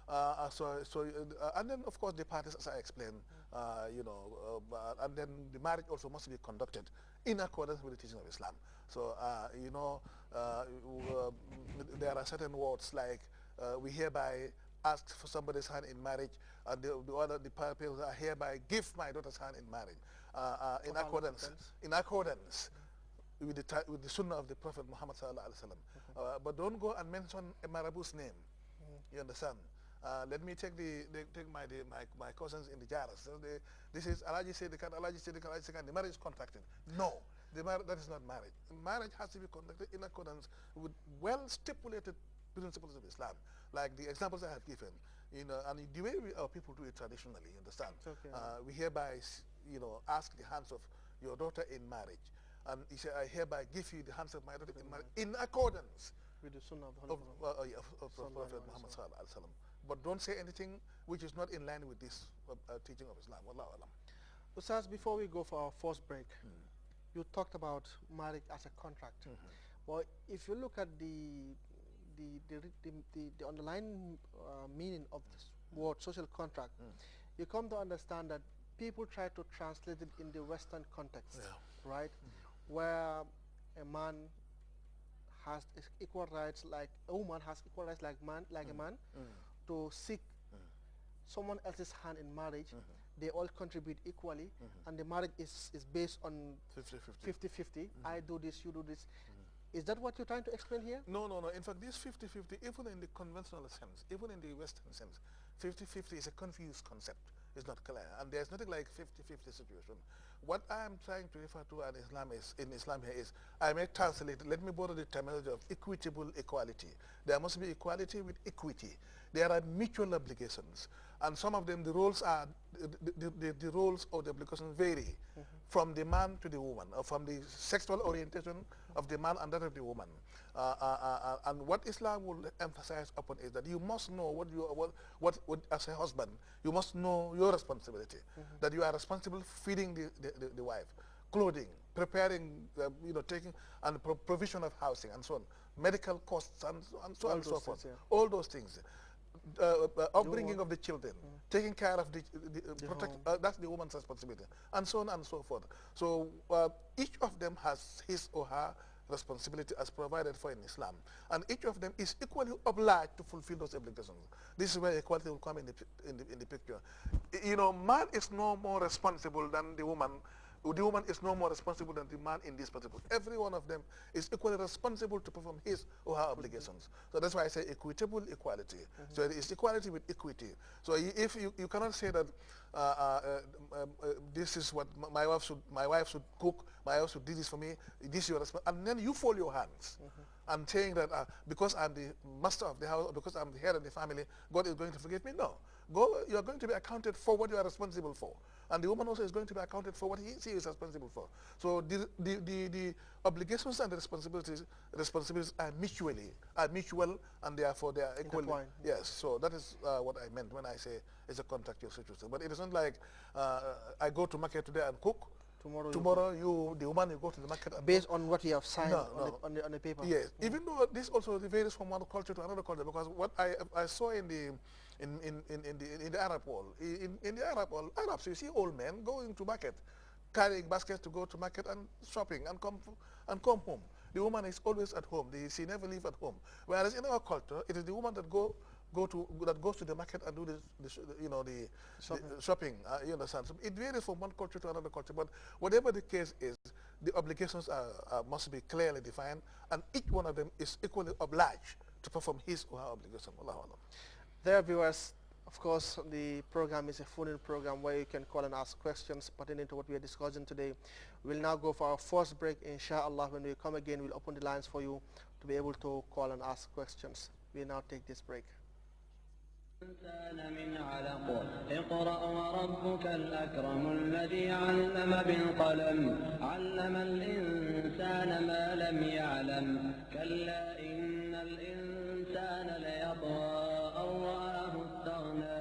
And then of course the parties, as I explained, and then the marriage also must be conducted in accordance with the teaching of Islam. So there are certain words like we hereby ask for somebody's hand in marriage, and the people are hereby give my daughter's hand in marriage, in accordance with the sunnah of the Prophet Muhammad sallallahu alaihi wasallam. But don't go and mention a Marabu's name. You understand? Let me take my cousins in the Jaras. So this is Alaji said the can, Alaji said the can, Alaji said the marriage is contracted. No, that is not marriage. Marriage has to be conducted in accordance with well stipulated principles of Islam, like the examples I have given. And the way our people do it traditionally. You understand? Okay. We hereby, ask the hands of your daughter in marriage, and he said, I hereby give you the hands of my daughter in marriage in accordance with the sunnah of Prophet Muhammad sallallahu alaihi wasallam. But don't say anything which is not in line with this teaching of Islam. Wallahu alam. Ustaz, before we go for our first break, you talked about marriage as a contract. Well, if you look at the underlying meaning of this word social contract, you come to understand that people try to translate it in the Western context, right? Where a man has equal rights, like a woman has equal rights like a man, to seek someone else's hand in marriage. They all contribute equally, and the marriage is based on 50-50. I do this, you do this. Is that what you're trying to explain here? No, no, no. In fact, this 50-50, even in the conventional sense, even in the Western sense, 50-50 is a confused concept. It's not clear. And there's nothing like 50-50 situation. What I'm trying to refer to in Islam here is, I may translate, let me borrow the terminology of equitable equality. There must be equality with equity. There are mutual obligations. And some of them, the roles are, the roles or the obligations vary from the man to the woman, or from the sexual orientation of the man and that of the woman. And what Islam will emphasize upon is that you must know what as a husband, you must know your responsibility, that you are responsible for feeding the wife, clothing, preparing, taking, and provision of housing and so on, medical costs and so on and so forth, all those things. Upbringing of the children, taking care of that's the woman's responsibility, and so on and so forth. So each of them has his or her responsibility as provided for in Islam, and each of them is equally obliged to fulfill those obligations. This is where equality will come in the picture. Man is no more responsible than the woman. The woman is no more responsible than the man in this particular. Every one of them is equally responsible to perform his or her obligations. So that's why I say equitable equality. So it is equality with equity. So if you cannot say that this is what my wife should cook, my wife should do this for me, this is your responsibility, and then you fold your hands and saying that because I'm the master of the house, or because I'm the head of the family, God is going to forgive me. No. You are going to be accounted for what you are responsible for. And the woman also is going to be accounted for what she is responsible for. So the obligations and the responsibilities are mutual, and therefore they are equally. Yes, so that is what I meant when I say it's a contractual situation. But it isn't like I go to market today and cook. Tomorrow the woman, you go to the market and based on what you have signed on the paper. Yes, even though this also varies from one culture to another culture, because what I saw in the Arab world, in the Arab world, Arabs, you see old men going to market, carrying baskets to go to market and shopping and come home. The woman is always at home. She never leaves at home. Whereas in our culture, it is the woman that goes to the market and do the shopping. You understand? So it varies from one culture to another culture. But whatever the case is, the obligations must be clearly defined, and each one of them is equally obliged to perform his or her obligation. There, viewers, of course, the program is a phone-in program where you can call and ask questions pertaining to what we are discussing today. We'll now go for our first break, inshallah. When we come again, we'll open the lines for you to be able to call and ask questions. We'll now take this break. الإنسان من علق اقرأ وربك الأكرم الذي علم بالقلم علم الإنسان ما لم يعلم كلا إن الإنسان ليطغى أن رآه استغنى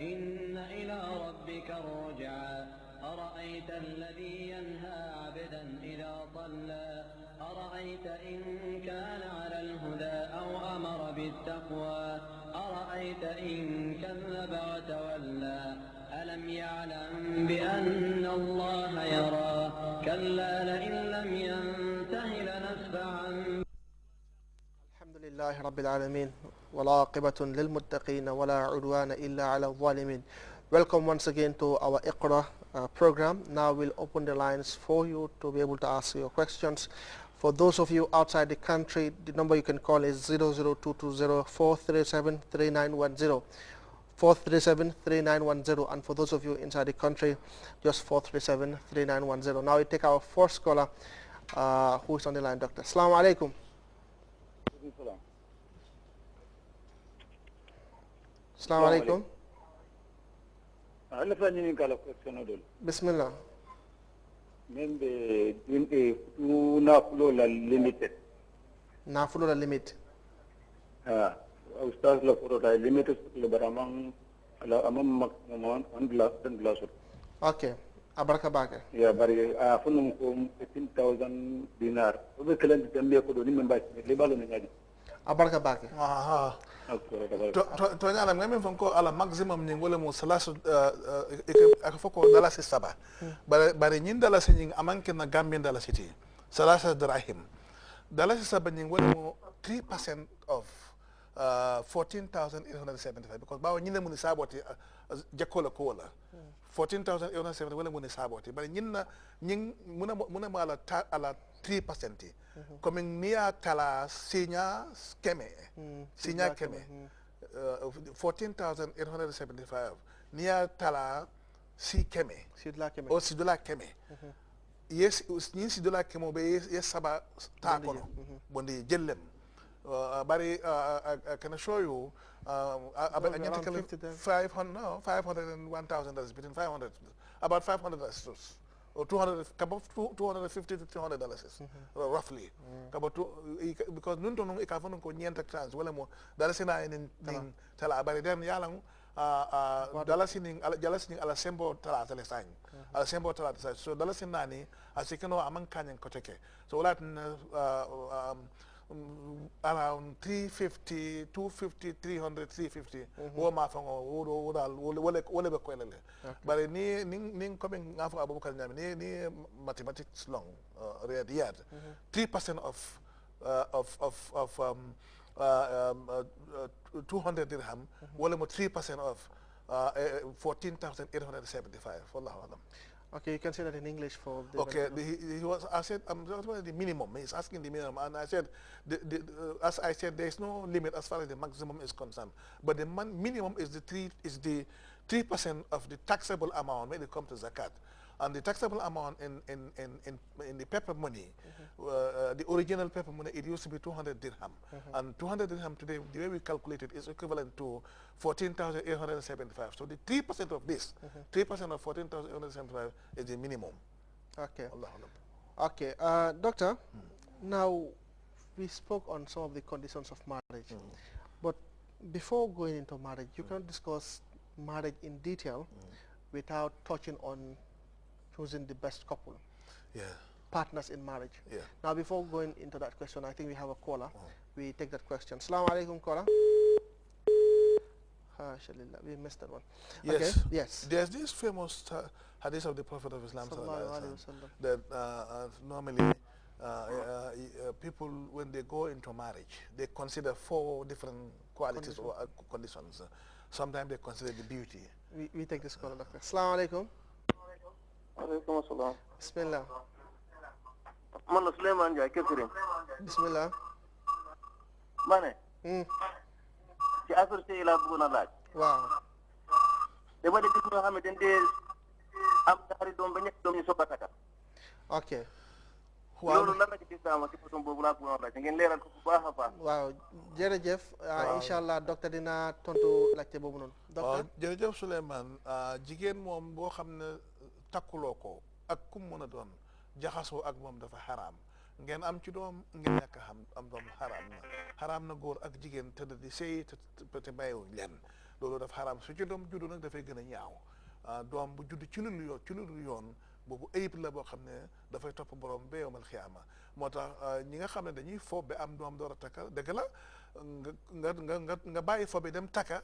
إن إلى ربك الرجعى أرأيت الذي ينهى عبدا إذا صلى أرأيت إن كان على الهدى أو أمر بالتقوى أرأيت ولئن كذب وتولى ألم يعلم بأن الله يرى كلا لئن لم ينته لنسفعا. الحمد لله رب العالمين والعاقبة للمتقين ولا عدوان إلا على الظالمين. Welcome once again to our Iqra program. Now we'll open the lines for you to be able to ask your questions. For those of you outside the country, the number you can call is 00220-437-3910. 437-3910, and for those of you inside the country, just 437-3910. Now we take our first caller, who is on the line, Doctor. Assalamu alaikum. Assalamu alaikum. Bismillah. Membe nafulo la limited. Nafulo la limit. Ustaz la furo la limited le baramang la amam on glass dan glass. Okay. Abaraka bake. Ya bari funum ko 15,000 dinar. Obe kelen tambe ko do ni memba le balo ni ngadi. Abaraka bake. Aha. To nyala ngame fonko ala maximum ni ngole mo salasu akafoko dalasi saba. Bare nyin dalasi nying amanke na Gambian dalasi ti. Salasa dirham. Dalasi saba nying ngole mo 3% of 14,875 because bawo nyine muni saboti jakola kola 14,870 wala muni saboti bare nyinna nying muna mala ala 3% comme niya tala sinya keme 14,875 niya tala si keme o si dola keme yes nyin si dola kemo be yes saba ta kono bondi jellem Barry, I can assure you, about 500, no, $501,000 between 500, about $500 or 200, about $250 to $300 roughly. About because nun tono ikafonu ko nyenta trans wala mo dalasi na in tala bari dem yalang dalasi ning ala sembo tala tele sign ala sembo tala tele so dalasi nani asikano amang kanyen koteke so wala around 350, 250, 300, 350. Wo ma fango wo dal wole be ko elele. Bare ni coming ngafo Abubakar Nyame ni mathematics long riyad 3% of 200 dirham wole mo 3% of 14,875 wallahu alam. Okay, you can say that in English for the... Okay, he was, I said, I'm talking about the minimum. He's asking the minimum. And I said, as I said, there's no limit as far as the maximum is concerned. But the minimum is the 3% of the taxable amount when it comes to zakat. And the taxable amount in the paper money, the original paper money, it used to be 200 dirham. And 200 dirham today, the way we calculate it, is equivalent to 14,875. So the 3% of this, 3% of 14,875 is the minimum. Okay. Allah. Okay. Doctor, now we spoke on some of the conditions of marriage. But before going into marriage, you cannot discuss marriage in detail without touching on choosing the best couple, partners in marriage. Now, before going into that question, I think we have a caller. We take that question. Assalamu alaikum, caller. We missed that one. Yes. Okay. Yes. There's this famous hadith of the Prophet of Islam that normally people, when they go into marriage, they consider 4 different qualities or conditions. Sometimes they consider the beauty. We take this caller, Doctor. Assalamu alaikum. Alaikum assalam. Bismillah. Man Suleiman Jai Kefirin. Bismillah. Mane. Ci affaire ci la bëggoon laaj. Waaw. Dama di gis ñoo xamante ne am ñaari doom ba ñetti doom ñu soog a takka. Okay. Loolu lan la ci gis ci façon boobu laa bëggoon laaj ngeen leeral ko bu baax a baax. Waaw jërëjëf. Inshallah docteur dina tontu laajte boobu noonu. Docteur jërëjëf Souleymane jigéen moom boo xam ne takkuloo ko ak kum mën a doon jaxasoo ak moom dafa xaraam ngeen am ci doom ngeen ñàkk am doom xaraam na góor ak jigéen tëdd di sëy te bàyyiwuñ leen loolu dafa xaraam su ci doom juddu nag dafay gën a ñaaw doom bu judd ci lu yoon boobu ayib la boo xam ne dafay topp borom ba yowmal xiyaama moo tax ñi nga xam ne dañuy fo ba am doom door a takka dëgg la nga bàyyi fo bi dem takka